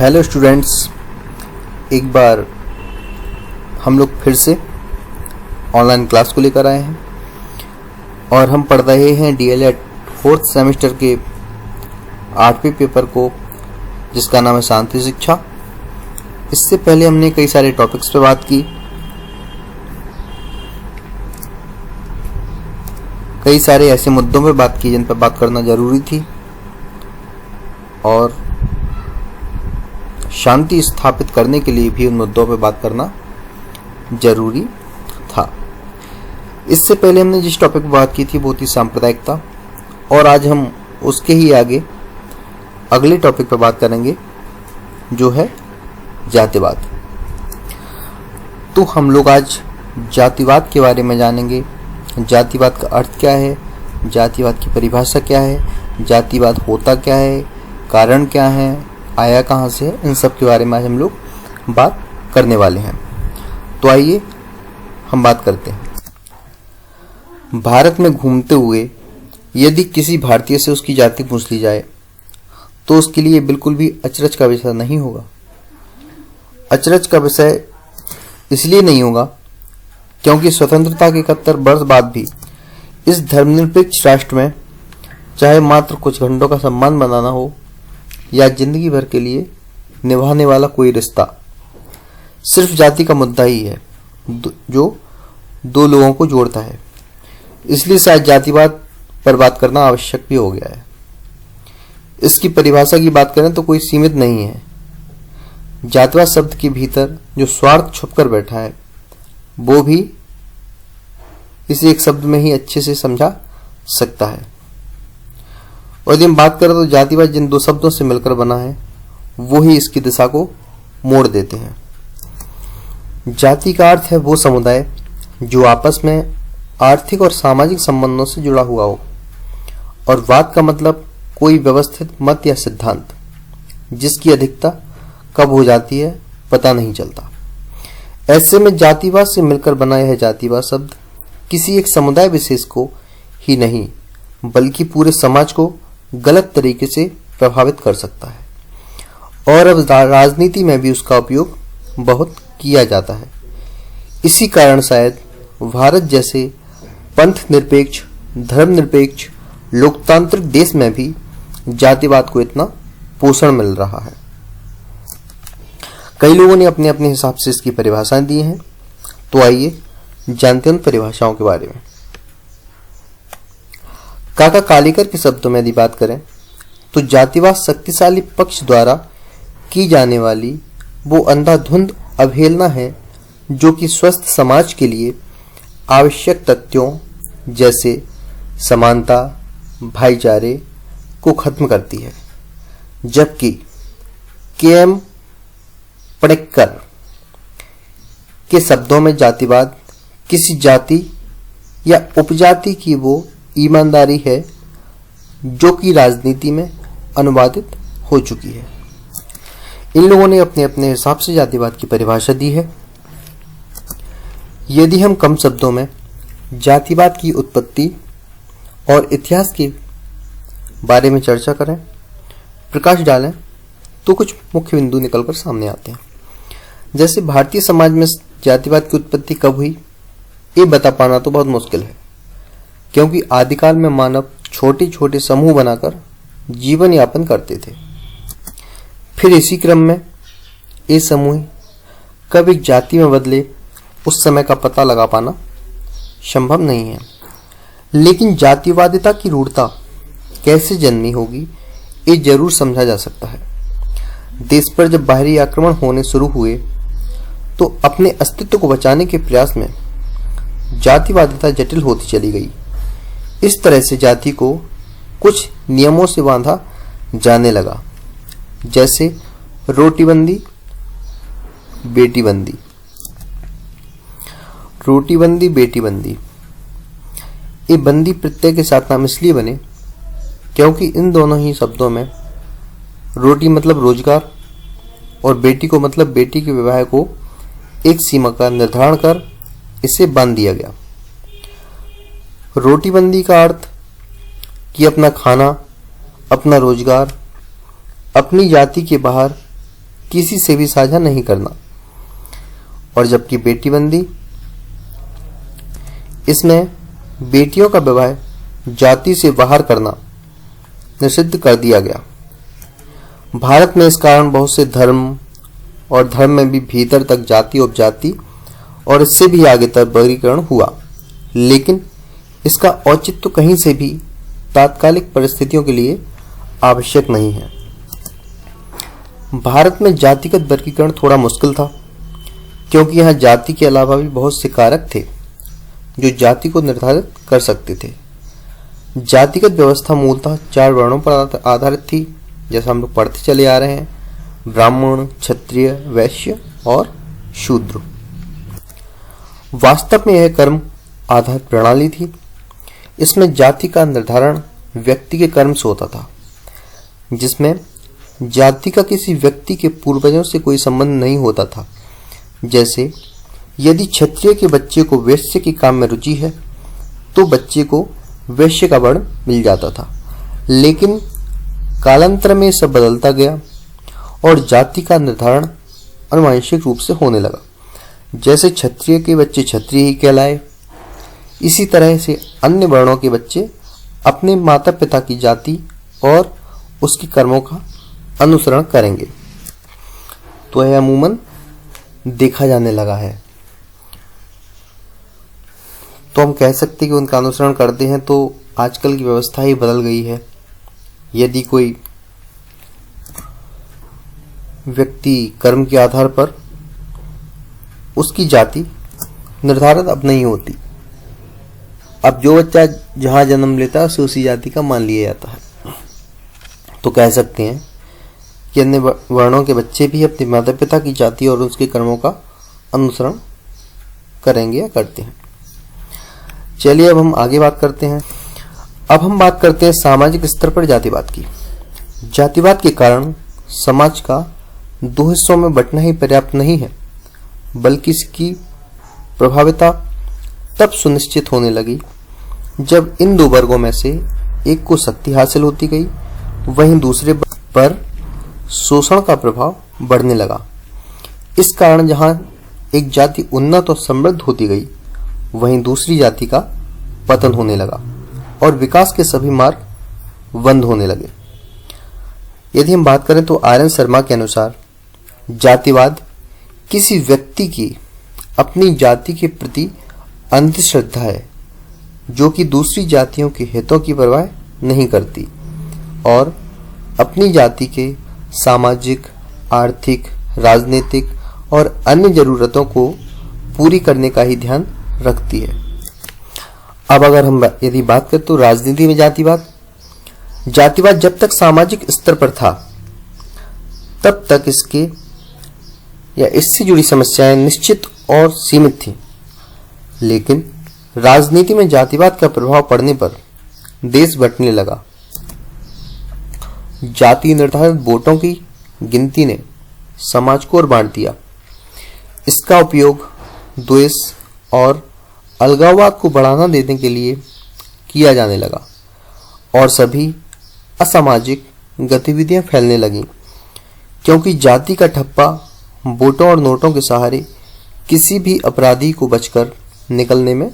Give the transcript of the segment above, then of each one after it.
Hello students, एक बार हम लोग फिर से ऑनलाइन क्लास को लेकर आए हैं और हम पढ़ रहे हैं डीएलएड 4th सेमेस्टर के 8वें पेपर को, जिसका नाम है शांति शिक्षा। इससे पहले हमने कई सारे टॉपिक्स पे बात की, कई सारे ऐसे मुद्दों पे बात की जिन पर बात करना ज़रूरी थी और शांति स्थापित करने के लिए भी उन मुद्दों पर बात करना जरूरी था। इससे पहले हमने जिस टॉपिक पर बात की थी वो थी सांप्रदायिकता, और आज हम उसके ही आगे अगले टॉपिक पर बात करेंगे जो है जातिवाद। तो हम लोग आज जातिवाद के बारे में जानेंगे। जातिवाद का अर्थ क्या है, जातिवाद की परिभाषा क्या है, जातिवाद होता क्या है, कारण क्या है, आया कहाँ से है, इन सब के बारे में आज हम लोग बात करने वाले हैं। तो आइए हम बात करते हैं। भारत में घूमते हुए यदि किसी भारतीय से उसकी जाति पूछ ली जाए तो उसके लिए बिल्कुल भी अचरज का विषय नहीं होगा। अचरज का विषय इसलिए नहीं होगा क्योंकि स्वतंत्रता के 71 वर्ष बाद भी इस धर्मनिरपेक्ष राष्ट्र में चाहे मात्र कुछ घंटों का सम्मान बनाना हो या जिंदगी भर के लिए निभाने वाला कोई रिश्ता, सिर्फ जाति का मुद्दा ही है जो दो लोगों को जोड़ता है। इसलिए शायद जातिवाद पर बात करना आवश्यक भी हो गया है। इसकी परिभाषा की बात करें तो कोई सीमित नहीं है। जातिवाद शब्द के भीतर जो स्वार्थ छुपकर बैठा है वो भी इसे एक शब्द में ही अच्छे से समझा सकता है। और यदि हम बात करें तो जातिवाद जिन दो शब्दों से मिलकर बना है वो ही इसकी दिशा को मोड़ देते हैं। जाति का अर्थ है वो समुदाय जो आपस में आर्थिक और सामाजिक संबंधों से जुड़ा हुआ हो, और वाद का मतलब कोई व्यवस्थित मत या सिद्धांत जिसकी अधिकता कब हो जाती है पता नहीं चलता। ऐसे में जातिवाद से मिलकर बना यह जातिवाद शब्द किसी एक समुदाय विशेष को ही नहीं बल्कि पूरे समाज को गलत तरीके से प्रभावित कर सकता है, और अब राजनीति में भी उसका उपयोग बहुत किया जाता है। इसी कारण शायद भारत जैसे पंथ निरपेक्ष, धर्मनिरपेक्ष, लोकतांत्रिक देश में भी जातिवाद को इतना पोषण मिल रहा है। कई लोगों ने अपने अपने हिसाब से इसकी परिभाषाएं दी हैं, तो आइए जानते हैं उन परिभाषाओं के बारे में। काका कालेकर के शब्दों में यदि बात करें तो जातिवाद शक्तिशाली पक्ष द्वारा की जाने वाली वो अंधाधुंध अवहेलना है जो कि स्वस्थ समाज के लिए आवश्यक तथ्यों जैसे समानता, भाईचारे को खत्म करती है। जबकि के.एम. पटेक्कर के शब्दों में जातिवाद किसी जाति या उपजाति की वो ईमानदारी है जो कि राजनीति में अनुवादित हो चुकी है। इन लोगों ने अपने अपने हिसाब से जातिवाद की परिभाषा दी है। यदि हम कम शब्दों में जातिवाद की उत्पत्ति और इतिहास के बारे में चर्चा करें, प्रकाश डालें, तो कुछ मुख्य बिंदु निकलकर सामने आते हैं। जैसे भारतीय समाज में जातिवाद की उत्पत्ति कब हुई ये बता पाना तो बहुत मुश्किल है, क्योंकि आदिकाल में मानव छोटे छोटे समूह बनाकर जीवन यापन करते थे। फिर इसी क्रम में ये समूह कब एक जाति में बदले उस समय का पता लगा पाना संभव नहीं है। लेकिन जातिवादिता की रूढ़ता कैसे जन्मी होगी ये जरूर समझा जा सकता है। देश पर जब बाहरी आक्रमण होने शुरू हुए तो अपने अस्तित्व को बचाने के प्रयास में जातिवादिता जटिल होती चली गई। इस तरह से जाति को कुछ नियमों से बांधा जाने लगा, जैसे रोटीबंदी, बेटीबंदी। रोटीबंदी, बेटीबंदी ये बंदी प्रत्यय के साथ नाम इसलिए बने क्योंकि इन दोनों ही शब्दों में रोटी मतलब रोजगार और बेटी को मतलब बेटी के विवाह को एक सीमा का निर्धारण कर इसे बांध दिया गया। रोटीबंदी का अर्थ कि अपना खाना, अपना रोजगार, अपनी जाति के बाहर किसी से भी साझा नहीं करना। और जबकि बेटी बंदी, इसमें बेटियों का विवाह जाति से बाहर करना निषिद्ध कर दिया गया। भारत में इस कारण बहुत से धर्म और धर्म में भी भीतर तक जाति उपजाति और इससे भी आगे तक वर्गीकरण हुआ, लेकिन इसका औचित्य कहीं से भी तात्कालिक परिस्थितियों के लिए आवश्यक नहीं है। भारत में जातिगत वर्गीकरण थोड़ा मुश्किल था, क्योंकि यहाँ जाति के अलावा भी बहुत से कारक थे जो जाति को निर्धारित कर सकते थे। जातिगत व्यवस्था मूलतः 4 वर्णों पर आधारित थी, जैसा हम लोग पढ़ते चले आ रहे हैं: ब्राह्मण, क्षत्रिय, वैश्य और शूद्र। वास्तव में यह कर्म आधारित प्रणाली थी। इसमें जाति का निर्धारण व्यक्ति के कर्म से होता था, जिसमें जाति का किसी व्यक्ति के पूर्वजों से कोई संबंध नहीं होता था। जैसे यदि क्षत्रिय के बच्चे को वैश्य के काम में रुचि है तो बच्चे को वैश्य का वर्ण मिल जाता था, लेकिन कालांतर में सब बदलता गया और जाति का निर्धारण आनुवंशिक रूप से होने लगा। जैसे क्षत्रिय के बच्चे क्षत्रिय ही कहलाए, इसी तरह से अन्य वर्णों के बच्चे अपने माता पिता की जाति और उसके कर्मों का अनुसरण करेंगे। तो यह अमूमन देखा जाने लगा है। तो हम कह सकते हैं कि उनका अनुसरण करते हैं, तो आजकल की व्यवस्था ही बदल गई है। यदि कोई व्यक्ति कर्म के आधार पर उसकी जाति निर्धारित अब नहीं होती। अब जो बच्चा जहां जन्म लेता है उसे उसी जाति का मान लिया जाता है। तो कह सकते हैं कि अन्य वर्णों के बच्चे भी अपने माता पिता की जाति और उसके कर्मों का अनुसरण करेंगे या करते हैं। चलिए अब हम आगे बात करते हैं। अब हम बात करते हैं सामाजिक स्तर पर जातिवाद की। जातिवाद के कारण समाज का 2 हिस्सों में बंटना ही पर्याप्त नहीं है, बल्कि इसकी प्रभाविता तब सुनिश्चित होने लगी जब इन 2 वर्गों में से एक को शक्ति हासिल होती गई, वहीं दूसरे पर शोषण का प्रभाव बढ़ने लगा। इस कारण जहां एक जाति उन्नत और समृद्ध होती गई, वहीं दूसरी जाति का पतन होने लगा और विकास के सभी मार्ग बंद होने लगे। यदि हम बात करें तो आर्यन शर्मा के अनुसार जातिवाद किसी व्यक्ति की अपनी जाति के प्रति अंधश्रद्धा है, जो कि दूसरी जातियों के हितों की परवाह नहीं करती और अपनी जाति के सामाजिक, आर्थिक, राजनीतिक और अन्य जरूरतों को पूरी करने का ही ध्यान रखती है। अब अगर हम यदि बात करें तो राजनीति में जातिवाद जब तक सामाजिक स्तर पर था तब तक इसके या इससे जुड़ी समस्याएं निश्चित और सीमित थीं, लेकिन राजनीति में जातिवाद का प्रभाव पड़ने पर देश बंटने लगा। जाति निर्धारित वोटों की गिनती ने समाज को और बांट दिया। इसका उपयोग द्वेष और अलगाववाद को बढ़ावा देने के लिए किया जाने लगा और सभी असामाजिक गतिविधियां फैलने लगीं, क्योंकि जाति का ठप्पा वोटों और नोटों के सहारे किसी भी अपराधी को बचकर निकलने में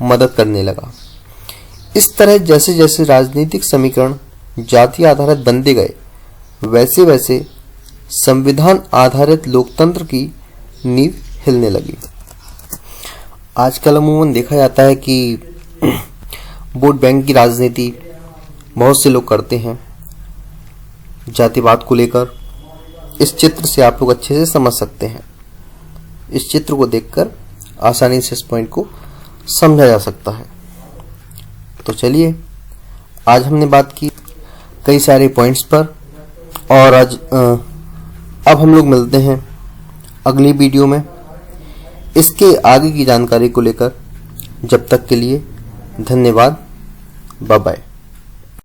मदद करने लगा। इस तरह जैसे जैसे राजनीतिक समीकरण जाति आधारित बनते गए, वैसे वैसे संविधान आधारित लोकतंत्र की नींव हिलने लगी। आजकल अमूमन देखा जाता है कि वोट बैंक की राजनीति बहुत से लोग करते हैं जातिवाद को लेकर। इस चित्र से आप लोग अच्छे से समझ सकते हैं। इस चित्र को देखकर आसानी से इस पॉइंट को समझा जा सकता है। तो चलिए, आज हमने बात की कई सारे पॉइंट्स पर और अब हम लोग मिलते हैं अगली वीडियो में इसके आगे की जानकारी को लेकर। जब तक के लिए धन्यवाद, बाय बाय।